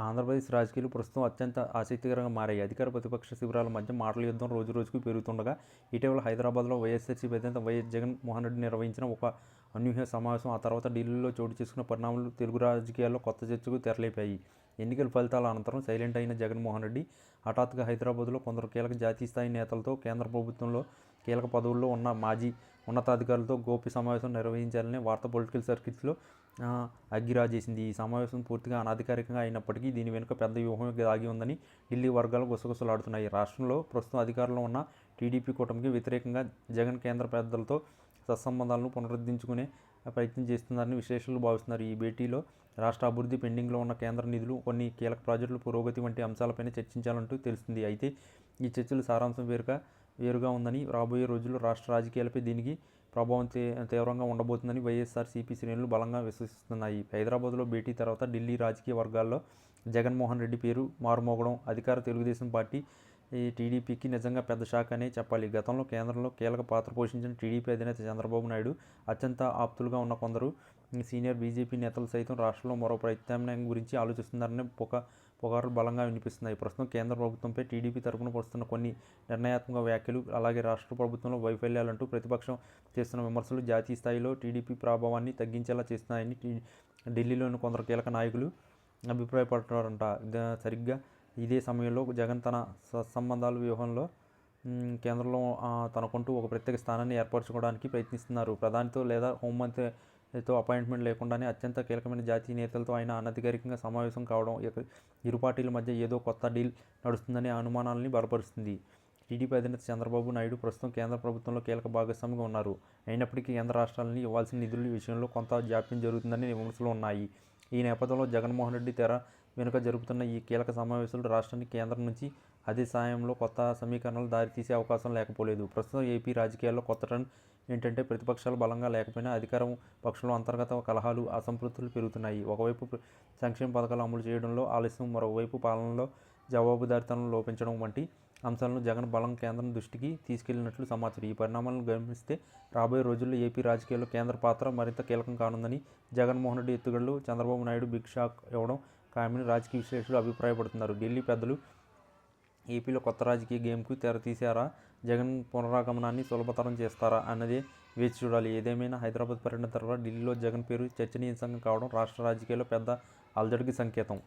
ఆంధ్రప్రదేశ్ రాజకీయాలు ప్రస్తుతం అత్యంత ఆసక్తికరంగా మారాయి. అధికార ప్రతిపక్ష శిబిరాల మధ్య మాటల యుద్ధం రోజురోజుకు పెరుగుతుండగా, ఇటీవల హైదరాబాద్లో వైఎస్ఆర్సీపీ అధినేత వైఎస్ జగన్మోహన్ రెడ్డి నిర్వహించిన ఒక అనూహ్య సమావేశం, ఆ తర్వాత ఢిల్లీలో చోటు చేసుకున్న పరిణామాలు తెలుగు రాజకీయాల్లో కొత్త చర్చకు తెరలేపాయి. ఎన్నికల ఫలితాల అనంతరం సైలెంట్ అయిన జగన్మోహన్ రెడ్డి హఠాత్తుగా హైదరాబాద్లో కొందరు కీలక జాతీయ స్థాయి నేతలతో, కేంద్ర ప్రభుత్వంలో కీలక పదవుల్లో ఉన్న మాజీ ఉన్నతాధికారులతో గోప్య సమావేశం నిర్వహించాలని వార్త పొలిటికల్ సర్కిల్స్లో అగ్గిరాజేసింది. ఈ సమావేశం పూర్తిగా అనధికారికంగా అయినప్పటికీ దీని వెనుక పెద్ద వ్యూహం దాగి ఉందని ఢిల్లీ వర్గాలు గుసగుసలాడుతున్నాయి. రాష్ట్రంలో ప్రస్తుతం అధికారంలో ఉన్న టీడీపీ కూటమికి వ్యతిరేకంగా జగన్ కేంద్ర పెద్దలతో సత్సంబంధాలను పునరుద్ధరించుకునే ప్రయత్నం చేస్తున్నారని విశ్లేషకులు భావిస్తున్నారు. ఈ భేటీలో రాష్ట్ర అభివృద్ధి, పెండింగ్లో ఉన్న కేంద్ర నిధులు, కొన్ని కీలక ప్రాజెక్టుల పురోగతి వంటి అంశాలపైన చర్చించాలంటూ తెలుస్తుంది. అయితే ఈ చర్చల సారాంశం వేరుగా ఉందని, రాబోయే రోజుల్లో రాష్ట్ర రాజకీయాలపై దీనికి ప్రభావం తీవ్రంగా ఉండబోతుందని వైఎస్ఆర్సీపీ శ్రేణులు బలంగా విశ్వసిస్తున్నాయి. హైదరాబాద్లో భేటీ తర్వాత ఢిల్లీ రాజకీయ వర్గాల్లో జగన్మోహన్ రెడ్డి పేరు మారుమోగడం అధికార తెలుగుదేశం పార్టీ టీడీపీకి నిజంగా పెద్ద షాక్ అనే చెప్పాలి. గతంలో కేంద్రంలో కీలక పాత్ర పోషించిన టీడీపీ అధినేత చంద్రబాబు నాయుడు అత్యంత ఆప్తులుగా ఉన్న కొందరు సీనియర్ బీజేపీ నేతలు సైతం రాష్ట్రంలో మరో ప్రత్యామ్నాయం గురించి ఆలోచిస్తున్నారని పుకార్లు బలంగా వినిపిస్తున్నాయి. ప్రస్తుతం కేంద్ర ప్రభుత్వంపై టీడీపీ తరపున వస్తున్న కొన్ని నిర్ణయాత్మక వ్యాఖ్యలు, అలాగే రాష్ట్ర ప్రభుత్వంలో వైఫల్యాలంటూ ప్రతిపక్షం చేస్తున్న విమర్శలు జాతీయ స్థాయిలో టీడీపీ ప్రభావాన్ని తగ్గించేలా చేస్తున్నాయని ఢిల్లీలోని కొందరు కీలక నాయకులు అభిప్రాయపడుతున్నారంట. సరిగ్గా ఇదే సమయంలో జగన్ తన సత్సంబంధాల వ్యూహంలో కేంద్రంలో తనకంటూ ఒక ప్రత్యేక స్థానాన్ని ఏర్పరచుకోవడానికి ప్రయత్నిస్తున్నారు. ప్రధానితో లేదా హోంమంత్రితో అపాయింట్మెంట్ లేకుండానే అత్యంత కీలకమైన జాతీయ నేతలతో ఆయన అనధికారికంగా సమావేశం కావడం ఇరు పార్టీల మధ్య ఏదో కొత్త డీల్ నడుస్తుందనే అనుమానాలని బలపరుస్తుంది. టీడీపీ అధినేత చంద్రబాబు నాయుడు ప్రస్తుతం కేంద్ర ప్రభుత్వంలో కీలక భాగస్వామిగా ఉన్నారు. అయినప్పటికీ కేంద్ర రాష్ట్రాలని ఇవ్వాల్సిన నిధుల విషయంలో కొంత జాప్యం జరుగుతుందని విమర్శలు ఉన్నాయి. ఈ నేపథ్యంలో జగన్మోహన్ రెడ్డి తెర వెనుక జరుగుతున్న ఈ కీలక సమావేశాలు రాష్ట్రానికి కేంద్రం నుంచి అదే సాయంలో కొత్త సమీకరణలు దారితీసే అవకాశం లేకపోలేదు. ప్రస్తుతం ఏపీ రాజకీయాల్లో కొత్త ట్రెండ్ ఏంటంటే, ప్రతిపక్షాలు బలంగా లేకపోయినా అధికారం పక్షంలో అంతర్గత కలహాలు, అసంతృప్తులు పెరుగుతున్నాయి. ఒకవైపు సంక్షేమ పథకాలు అమలు చేయడంలో ఆలస్యం, మరోవైపు పాలనలో జవాబుదారీతనం లోపించడం వంటి అంశాలను జగన్ బలం కేంద్రం దృష్టికి తీసుకెళ్లినట్లు సమాచారం. ఈ పరిణామాలను గమనిస్తే రాబోయే రోజుల్లో ఏపీ రాజకీయాల్లో కేంద్ర పాత్ర మరింత కీలకం కానుందని, జగన్మోహన్ రెడ్డి ఎత్తుగడలు చంద్రబాబు నాయుడు బిగ్ షాక్ ఇవ్వడం ఖాయమని రాజకీయ విశ్లేషకులు అభిప్రాయపడుతున్నారు. ఢిల్లీ పెద్దలు ఏపీలో కొత్త రాజకీయ గేమ్కు తెరతీశారా, జగన్ పునరాగమనాన్ని సులభతరం చేస్తారా అన్నదే వేచి చూడాలి. ఏదేమైనా హైదరాబాద్ పర్యటన తర్వాత ఢిల్లీలో జగన్ పేరు చర్చనీయాంశంగా కావడం రాష్ట్ర రాజకీయాల్లో పెద్ద అలజడికి సంకేతం.